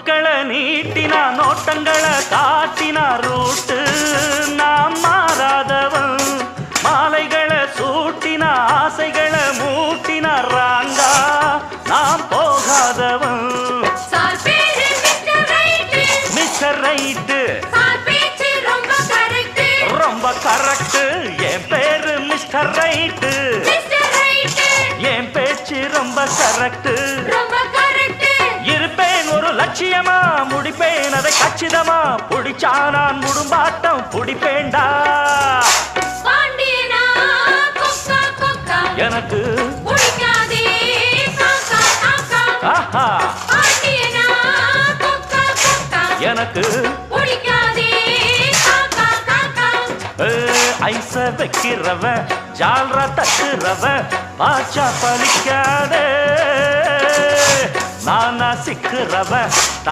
நோட்களை நீட்டினா நோட்டங்களை காட்டினா ரூட்டு நாம் மாறாதவன் மாலைகளை சூட்டினா ஆசைகளை மூட்டினா ராங்கா நாம் போகாதவன் மிஸ்டர் ரைட்டு ரொம்ப கரெக்ட் என் பேரு மிஸ்டர் ரைட்டு என் பேச்சு ரொம்ப கரெக்ட் இருப்பேன் ஒரு லட்சியமா முடிப்பேன் அதை கச்சிதமா புடிச்சா நான் முடும்பாட்டம் புடிப்பேண்டா எனக்கு ஆஹா எனக்கு ஐச வைக்கிறவ ஜால்ரா தட்டுறவ பாச்சா பலிக்காதே நானா சிக்கிறவ